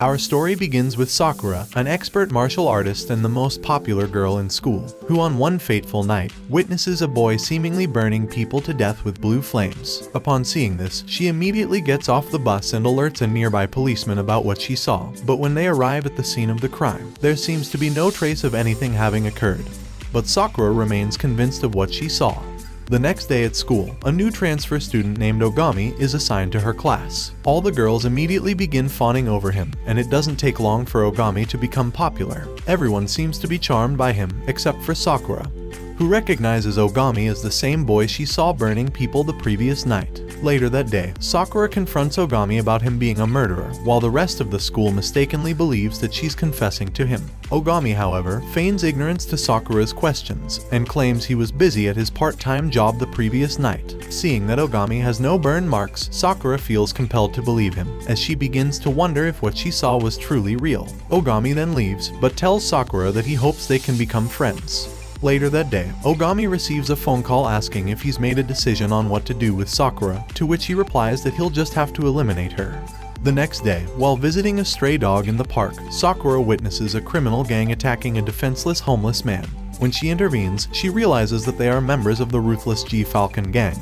Our story begins with Sakura, an expert martial artist and the most popular girl in school, who on one fateful night, witnesses a boy seemingly burning people to death with blue flames. Upon seeing this, she immediately gets off the bus and alerts a nearby policeman about what she saw, but when they arrive at the scene of the crime, there seems to be no trace of anything having occurred. But Sakura remains convinced of what she saw. The next day at school, a new transfer student named Ogami is assigned to her class. All the girls immediately begin fawning over him, and it doesn't take long for Ogami to become popular. Everyone seems to be charmed by him, except for Sakura, who recognizes Ogami as the same boy she saw burning people the previous night. Later that day, Sakura confronts Ogami about him being a murderer, while the rest of the school mistakenly believes that she's confessing to him. Ogami, however, feigns ignorance to Sakura's questions, and claims he was busy at his part-time job the previous night. Seeing that Ogami has no burn marks, Sakura feels compelled to believe him, as she begins to wonder if what she saw was truly real. Ogami then leaves, but tells Sakura that he hopes they can become friends. Later that day, Ogami receives a phone call asking if he's made a decision on what to do with Sakura, to which he replies that he'll just have to eliminate her. The next day, while visiting a stray dog in the park, Sakura witnesses a criminal gang attacking a defenseless homeless man. When she intervenes, she realizes that they are members of the ruthless G-Falcon gang.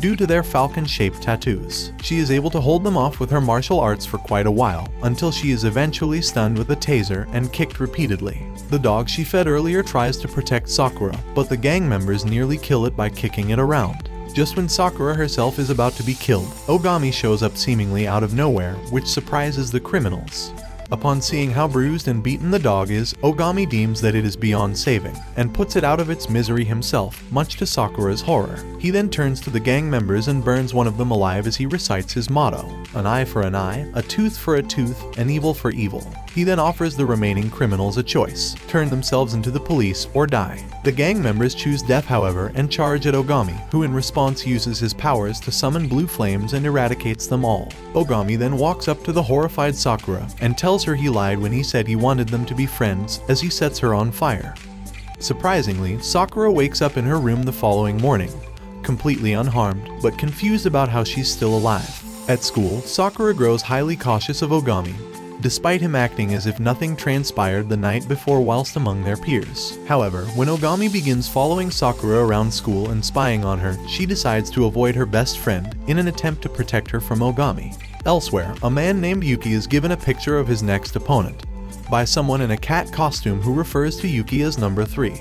Due to their falcon-shaped tattoos, she is able to hold them off with her martial arts for quite a while, until she is eventually stunned with a taser and kicked repeatedly. The dog she fed earlier tries to protect Sakura, but the gang members nearly kill it by kicking it around. Just when Sakura herself is about to be killed, Ogami shows up seemingly out of nowhere, which surprises the criminals. Upon seeing how bruised and beaten the dog is, Ogami deems that it is beyond saving, and puts it out of its misery himself, much to Sakura's horror. He then turns to the gang members and burns one of them alive as he recites his motto: "An eye for an eye, a tooth for a tooth, an evil for evil." He then offers the remaining criminals a choice: turn themselves into the police or die. The gang members choose death, however, and charge at Ogami, who in response uses his powers to summon blue flames and eradicates them all. Ogami then walks up to the horrified Sakura and tells her he lied when he said he wanted them to be friends, as he sets her on fire. Surprisingly, Sakura wakes up in her room the following morning, completely unharmed, but confused about how she's still alive. At school, Sakura grows highly cautious of Ogami, despite him acting as if nothing transpired the night before whilst among their peers. However, when Ogami begins following Sakura around school and spying on her, she decides to avoid her best friend in an attempt to protect her from Ogami. Elsewhere, a man named Yuki is given a picture of his next opponent by someone in a cat costume who refers to Yuki as number 3.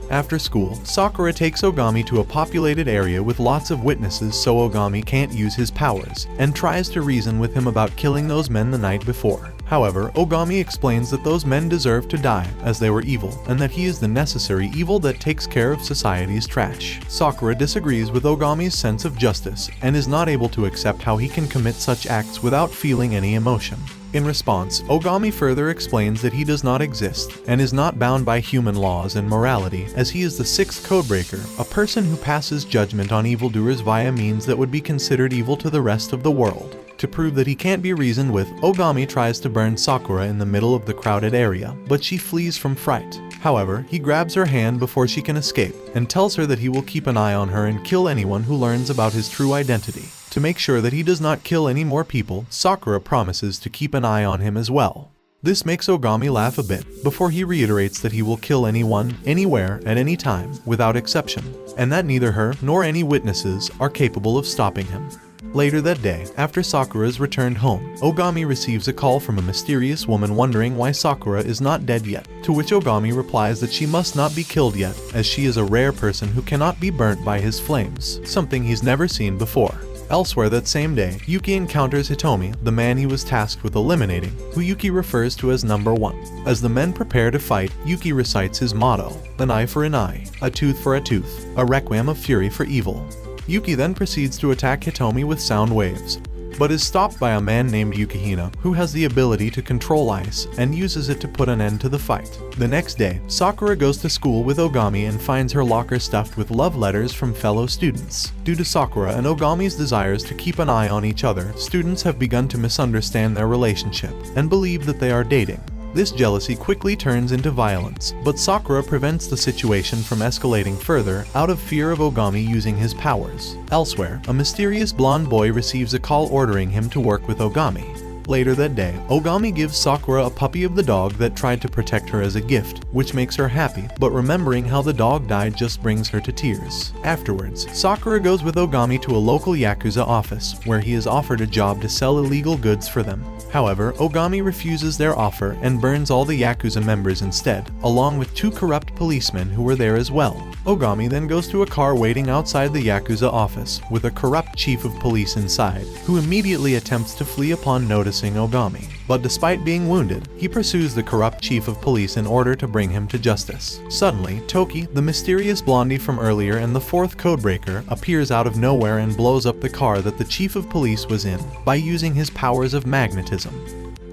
After school, Sakura takes Ogami to a populated area with lots of witnesses so Ogami can't use his powers, and tries to reason with him about killing those men the night before. However, Ogami explains that those men deserve to die, as they were evil, and that he is the necessary evil that takes care of society's trash. Sakura disagrees with Ogami's sense of justice, and is not able to accept how he can commit such acts without feeling any emotion. In response, Ogami further explains that he does not exist, and is not bound by human laws and morality, as he is the sixth codebreaker, a person who passes judgment on evildoers via means that would be considered evil to the rest of the world. To prove that he can't be reasoned with, Ogami tries to burn Sakura in the middle of the crowded area, but she flees from fright. However, he grabs her hand before she can escape, and tells her that he will keep an eye on her and kill anyone who learns about his true identity. To make sure that he does not kill any more people, Sakura promises to keep an eye on him as well. This makes Ogami laugh a bit, before he reiterates that he will kill anyone, anywhere, at any time, without exception, and that neither her nor any witnesses are capable of stopping him. Later that day, after Sakura's returned home, Ogami receives a call from a mysterious woman wondering why Sakura is not dead yet, to which Ogami replies that she must not be killed yet, as she is a rare person who cannot be burnt by his flames, something he's never seen before. Elsewhere that same day, Yuki encounters Hitomi, the man he was tasked with eliminating, who Yuki refers to as number 1. As the men prepare to fight, Yuki recites his motto: "An eye for an eye, a tooth for a tooth, a requiem of fury for evil." Yuki then proceeds to attack Hitomi with sound waves, but is stopped by a man named Yukihina, who has the ability to control ice, and uses it to put an end to the fight. The next day, Sakura goes to school with Ogami and finds her locker stuffed with love letters from fellow students. Due to Sakura and Ogami's desires to keep an eye on each other, students have begun to misunderstand their relationship, and believe that they are dating. This jealousy quickly turns into violence, but Sakura prevents the situation from escalating further out of fear of Ogami using his powers. Elsewhere, a mysterious blonde boy receives a call ordering him to work with Ogami. Later that day, Ogami gives Sakura a puppy of the dog that tried to protect her as a gift, which makes her happy, but remembering how the dog died just brings her to tears. Afterwards, Sakura goes with Ogami to a local Yakuza office, where he is offered a job to sell illegal goods for them. However, Ogami refuses their offer and burns all the Yakuza members instead, along with 2 corrupt policemen who were there as well. Ogami then goes to a car waiting outside the Yakuza office, with a corrupt chief of police inside, who immediately attempts to flee upon noticing Ogami. But despite being wounded, he pursues the corrupt chief of police in order to bring him to justice. Suddenly, Toki, the mysterious blondie from earlier and the 4th codebreaker, appears out of nowhere and blows up the car that the chief of police was in by using his powers of magnetism.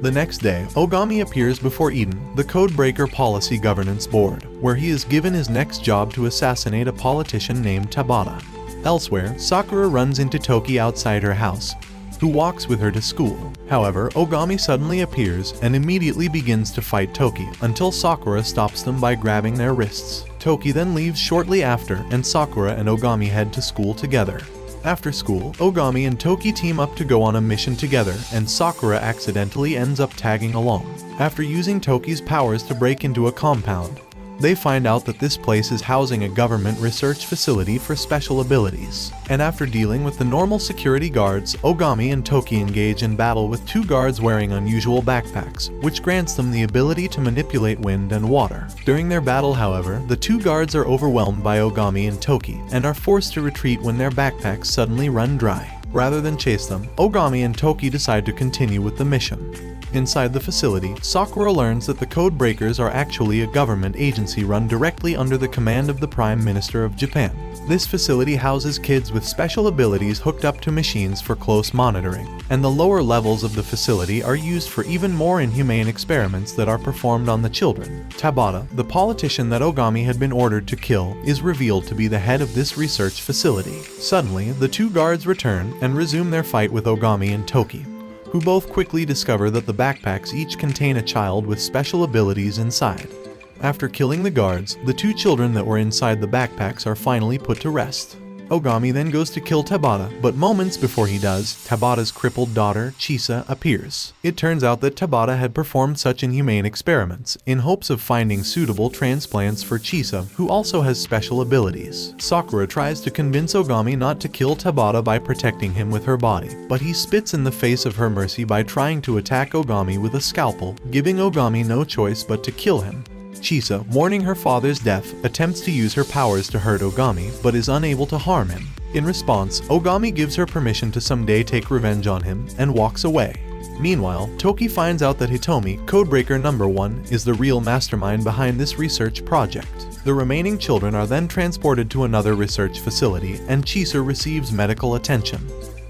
The next day, Ogami appears before Eden, the Codebreaker Policy Governance Board, where he is given his next job to assassinate a politician named Tabata. Elsewhere, Sakura runs into Toki outside her house, who walks with her to school. However, Ogami suddenly appears and immediately begins to fight Toki until Sakura stops them by grabbing their wrists. Toki then leaves shortly after, and Sakura and Ogami head to school together. After school, Ogami and Toki team up to go on a mission together, and Sakura accidentally ends up tagging along. After using Toki's powers to break into a compound, they find out that this place is housing a government research facility for special abilities. And after dealing with the normal security guards, Ogami and Toki engage in battle with 2 guards wearing unusual backpacks, which grants them the ability to manipulate wind and water. During their battle, however, the 2 guards are overwhelmed by Ogami and Toki, and are forced to retreat when their backpacks suddenly run dry. Rather than chase them, Ogami and Toki decide to continue with the mission. Inside the facility, Sakura learns that the Codebreakers are actually a government agency run directly under the command of the Prime Minister of Japan. This facility houses kids with special abilities hooked up to machines for close monitoring, and the lower levels of the facility are used for even more inhumane experiments that are performed on the children. Tabata, the politician that Ogami had been ordered to kill, is revealed to be the head of this research facility. Suddenly, the 2 guards return and resume their fight with Ogami and Toki, who both quickly discover that the backpacks each contain a child with special abilities inside. After killing the guards, the 2 children that were inside the backpacks are finally put to rest. Ogami then goes to kill Tabata, but moments before he does, Tabata's crippled daughter, Chisa, appears. It turns out that Tabata had performed such inhumane experiments, in hopes of finding suitable transplants for Chisa, who also has special abilities. Sakura tries to convince Ogami not to kill Tabata by protecting him with her body, but he spits in the face of her mercy by trying to attack Ogami with a scalpel, giving Ogami no choice but to kill him. Chisa, mourning her father's death, attempts to use her powers to hurt Ogami, but is unable to harm him. In response, Ogami gives her permission to someday take revenge on him, and walks away. Meanwhile, Toki finds out that Hitomi, Codebreaker number 1, is the real mastermind behind this research project. The remaining children are then transported to another research facility, and Chisa receives medical attention.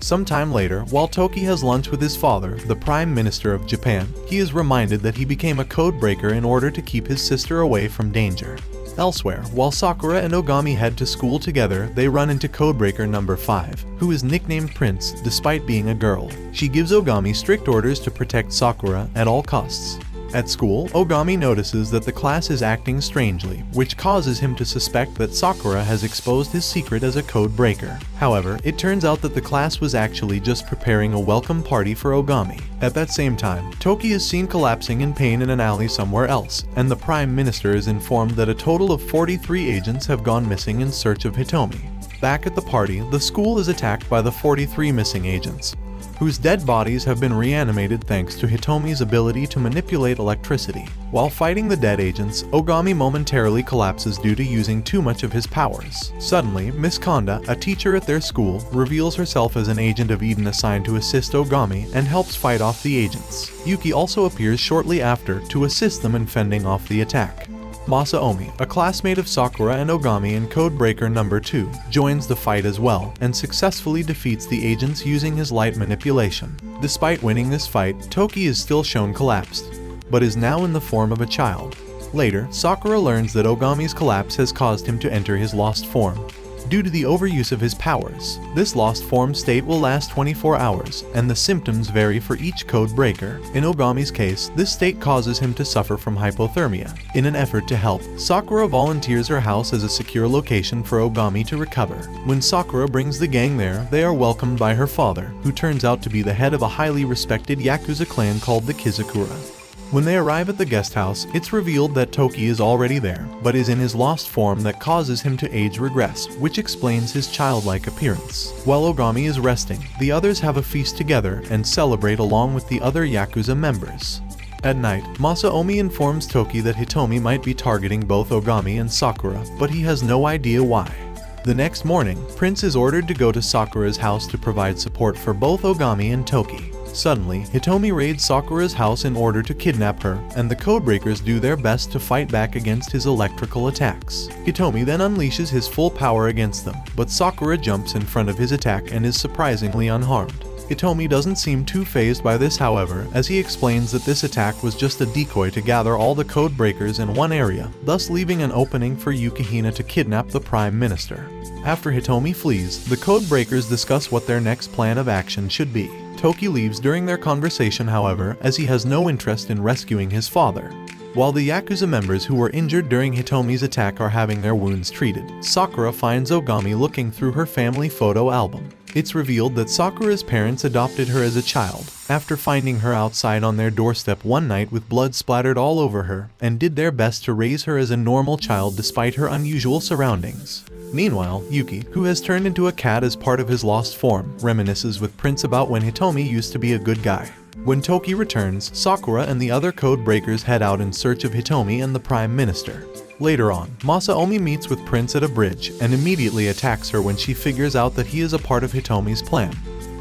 Sometime later, while Toki has lunch with his father, the Prime Minister of Japan, he is reminded that he became a codebreaker in order to keep his sister away from danger. Elsewhere, while Sakura and Ogami head to school together, they run into Codebreaker number 5, who is nicknamed Prince despite being a girl. She gives Ogami strict orders to protect Sakura at all costs. At school, Ogami notices that the class is acting strangely, which causes him to suspect that Sakura has exposed his secret as a code breaker. However, it turns out that the class was actually just preparing a welcome party for Ogami. At that same time, Toki is seen collapsing in pain in an alley somewhere else, and the Prime Minister is informed that a total of 43 agents have gone missing in search of Hitomi. Back at the party, the school is attacked by the 43 missing agents, whose dead bodies have been reanimated thanks to Hitomi's ability to manipulate electricity. While fighting the dead agents, Ogami momentarily collapses due to using too much of his powers. Suddenly, Miss Konda, a teacher at their school, reveals herself as an agent of Eden assigned to assist Ogami and helps fight off the agents. Yuki also appears shortly after to assist them in fending off the attack. Masaomi, a classmate of Sakura and Ogami in Codebreaker number 2, joins the fight as well, and successfully defeats the agents using his light manipulation. Despite winning this fight, Toki is still shown collapsed, but is now in the form of a child. Later, Sakura learns that Ogami's collapse has caused him to enter his lost form, due to the overuse of his powers. This lost form state will last 24 hours, and the symptoms vary for each code breaker. In Ogami's case, this state causes him to suffer from hypothermia. In an effort to help, Sakura volunteers her house as a secure location for Ogami to recover. When Sakura brings the gang there, they are welcomed by her father, who turns out to be the head of a highly respected Yakuza clan called the Sakura. When they arrive at the guest house, it's revealed that Toki is already there, but is in his lost form that causes him to age regress, which explains his childlike appearance. While Ogami is resting, the others have a feast together and celebrate along with the other Yakuza members. At night, Masaomi informs Toki that Hitomi might be targeting both Ogami and Sakura, but he has no idea why. The next morning, Prince is ordered to go to Sakura's house to provide support for both Ogami and Toki. Suddenly, Hitomi raids Sakura's house in order to kidnap her, and the codebreakers do their best to fight back against his electrical attacks. Hitomi then unleashes his full power against them, but Sakura jumps in front of his attack and is surprisingly unharmed. Hitomi doesn't seem too fazed by this, however, as he explains that this attack was just a decoy to gather all the code breakers in one area, thus leaving an opening for Yukihina to kidnap the Prime Minister. After Hitomi flees, the code breakers discuss what their next plan of action should be. Toki leaves during their conversation, however, as he has no interest in rescuing his father. While the Yakuza members who were injured during Hitomi's attack are having their wounds treated, Sakura finds Ogami looking through her family photo album. It's revealed that Sakura's parents adopted her as a child, after finding her outside on their doorstep one night with blood splattered all over her, and did their best to raise her as a normal child despite her unusual surroundings. Meanwhile, Yuki, who has turned into a cat as part of his lost form, reminisces with Prince about when Hitomi used to be a good guy. When Toki returns, Sakura and the other code breakers head out in search of Hitomi and the Prime Minister. Later on, Masaomi meets with Prince at a bridge and immediately attacks her when she figures out that he is a part of Hitomi's plan.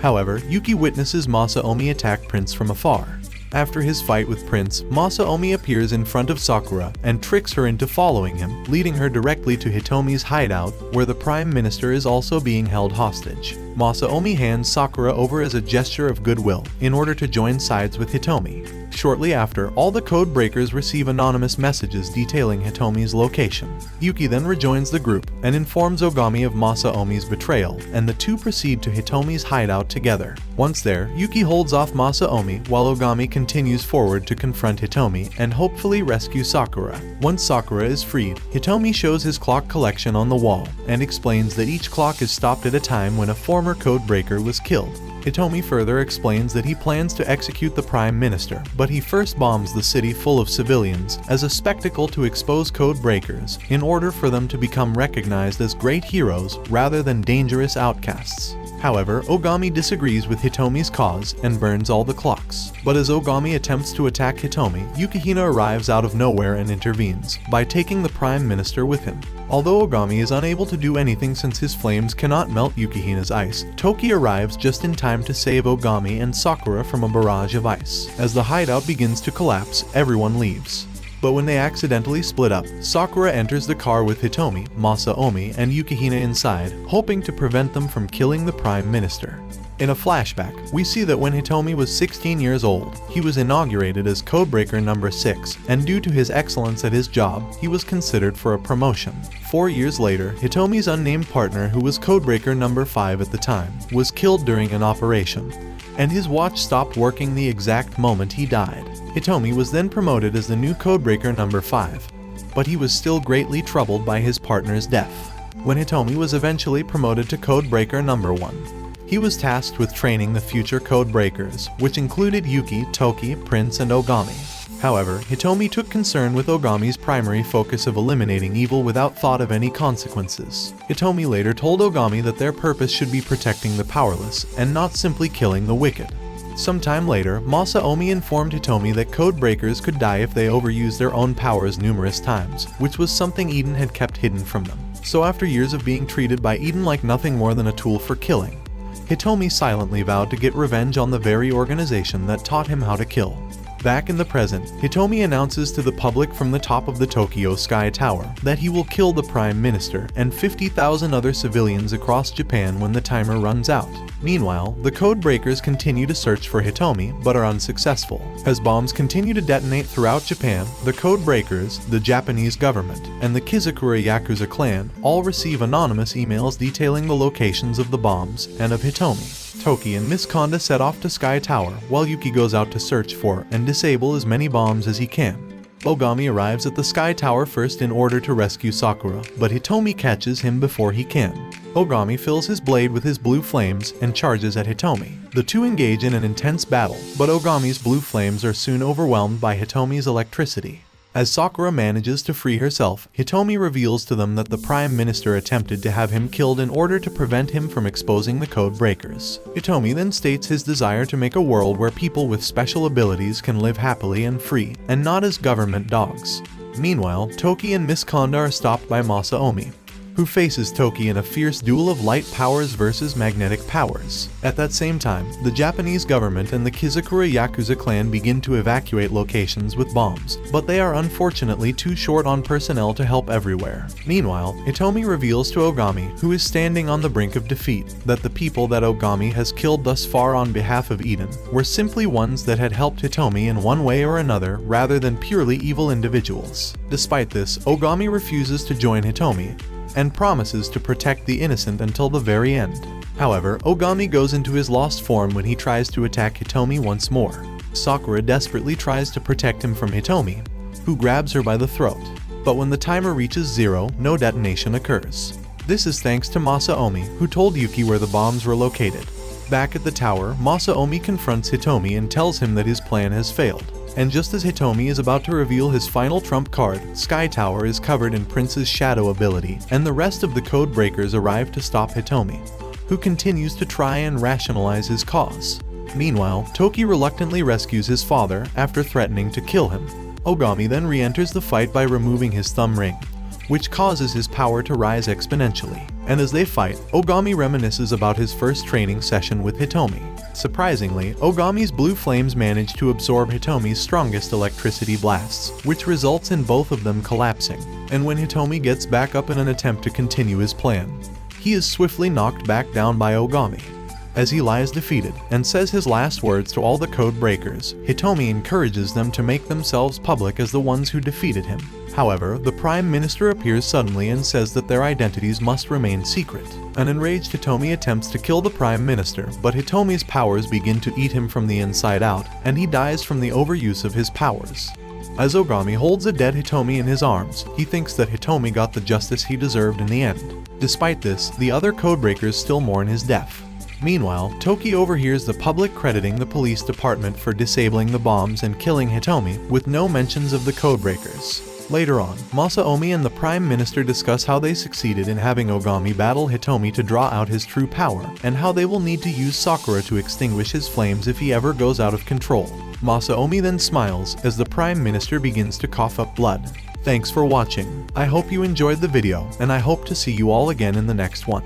However, Yuki witnesses Masaomi attack Prince from afar. After his fight with Prince, Masaomi appears in front of Sakura and tricks her into following him, leading her directly to Hitomi's hideout, where the Prime Minister is also being held hostage. Masaomi hands Sakura over as a gesture of goodwill, in order to join sides with Hitomi. Shortly after, all the code breakers receive anonymous messages detailing Hitomi's location. Yuki then rejoins the group and informs Ogami of Masaomi's betrayal, and the two proceed to Hitomi's hideout together. Once there, Yuki holds off Masaomi while Ogami continues forward to confront Hitomi and hopefully rescue Sakura. Once Sakura is freed, Hitomi shows his clock collection on the wall and explains that each clock is stopped at a time when a former code breaker was killed. Hitomi further explains that he plans to execute the Prime Minister, but he first bombs the city full of civilians as a spectacle to expose code breakers, in order for them to become recognized as great heroes rather than dangerous outcasts. However, Ogami disagrees with Hitomi's cause and burns all the clocks. But as Ogami attempts to attack Hitomi, Yukihina arrives out of nowhere and intervenes, by taking the Prime Minister with him. Although Ogami is unable to do anything since his flames cannot melt Yukihina's ice, Toki arrives just in time to save Ogami and Sakura from a barrage of ice. As the hideout begins to collapse, everyone leaves. But when they accidentally split up, Sakura enters the car with Hitomi, Masaomi, and Yukihina inside, hoping to prevent them from killing the Prime Minister. In a flashback, we see that when Hitomi was 16 years old, he was inaugurated as Codebreaker number 6, and due to his excellence at his job, he was considered for a promotion. 4 years later, Hitomi's unnamed partner, who was Codebreaker number 5 at the time, was killed during an operation, and his watch stopped working the exact moment he died. Hitomi was then promoted as the new Codebreaker number 5, but he was still greatly troubled by his partner's death. When Hitomi was eventually promoted to Codebreaker number 1, he was tasked with training the future Codebreakers, which included Yuki, Toki, Prince, and Ogami. However, Hitomi took concern with Ogami's primary focus of eliminating evil without thought of any consequences. Hitomi later told Ogami that their purpose should be protecting the powerless, and not simply killing the wicked. Sometime later, Masaomi informed Hitomi that Codebreakers could die if they overused their own powers numerous times, which was something Eden had kept hidden from them. So after years of being treated by Eden like nothing more than a tool for killing, Hitomi silently vowed to get revenge on the very organization that taught him how to kill. Back in the present, Hitomi announces to the public from the top of the Tokyo Sky Tower that he will kill the Prime Minister and 50,000 other civilians across Japan when the timer runs out. Meanwhile, the code breakers continue to search for Hitomi but are unsuccessful. As bombs continue to detonate throughout Japan, the code breakers, the Japanese government, and the Sakura Yakuza clan all receive anonymous emails detailing the locations of the bombs and of Hitomi. Toki and Miss Konda set off to Sky Tower while Yuki goes out to search for and disable as many bombs as he can. Ogami arrives at the Sky Tower first in order to rescue Sakura, but Hitomi catches him before he can. Ogami fills his blade with his blue flames and charges at Hitomi. The two engage in an intense battle, but Ogami's blue flames are soon overwhelmed by Hitomi's electricity. As Sakura manages to free herself, Hitomi reveals to them that the Prime Minister attempted to have him killed in order to prevent him from exposing the code breakers. Hitomi then states his desire to make a world where people with special abilities can live happily and free, and not as government dogs. Meanwhile, Toki and Miss Konda are stopped by Masaomi, who faces Toki in a fierce duel of light powers versus magnetic powers. At that same time, the Japanese government and the Sakura Yakuza clan begin to evacuate locations with bombs, but they are unfortunately too short on personnel to help everywhere. Meanwhile, Hitomi reveals to Ogami, who is standing on the brink of defeat, that the people that Ogami has killed thus far on behalf of Eden were simply ones that had helped Hitomi in one way or another rather than purely evil individuals. Despite this, Ogami refuses to join Hitomi, and promises to protect the innocent until the very end. However, Ogami goes into his lost form when he tries to attack Hitomi once more. Sakura desperately tries to protect him from Hitomi, who grabs her by the throat. But when the timer reaches 0, no detonation occurs. This is thanks to Masaomi, who told Yuki where the bombs were located. Back at the tower, Masaomi confronts Hitomi and tells him that his plan has failed. And just as Hitomi is about to reveal his final trump card, Sky Tower is covered in Prince's shadow ability, and the rest of the code breakers arrive to stop Hitomi, who continues to try and rationalize his cause. Meanwhile, Toki reluctantly rescues his father after threatening to kill him. Ogami then re-enters the fight by removing his thumb ring, which causes his power to rise exponentially. And as they fight, Ogami reminisces about his first training session with Hitomi. Surprisingly, Ogami's blue flames manage to absorb Hitomi's strongest electricity blasts, which results in both of them collapsing. And when Hitomi gets back up in an attempt to continue his plan, he is swiftly knocked back down by Ogami. As he lies defeated and says his last words to all the code breakers, Hitomi encourages them to make themselves public as the ones who defeated him. However, the Prime Minister appears suddenly and says that their identities must remain secret. An enraged Hitomi attempts to kill the Prime Minister, but Hitomi's powers begin to eat him from the inside out, and he dies from the overuse of his powers. As Ogami holds a dead Hitomi in his arms, he thinks that Hitomi got the justice he deserved in the end. Despite this, the other codebreakers still mourn his death. Meanwhile, Toki overhears the public crediting the police department for disabling the bombs and killing Hitomi, with no mentions of the codebreakers. Later on, Masaomi and the Prime Minister discuss how they succeeded in having Ogami battle Hitomi to draw out his true power, and how they will need to use Sakura to extinguish his flames if he ever goes out of control. Masaomi then smiles as the Prime Minister begins to cough up blood. Thanks for watching. I hope you enjoyed the video, and I hope to see you all again in the next one.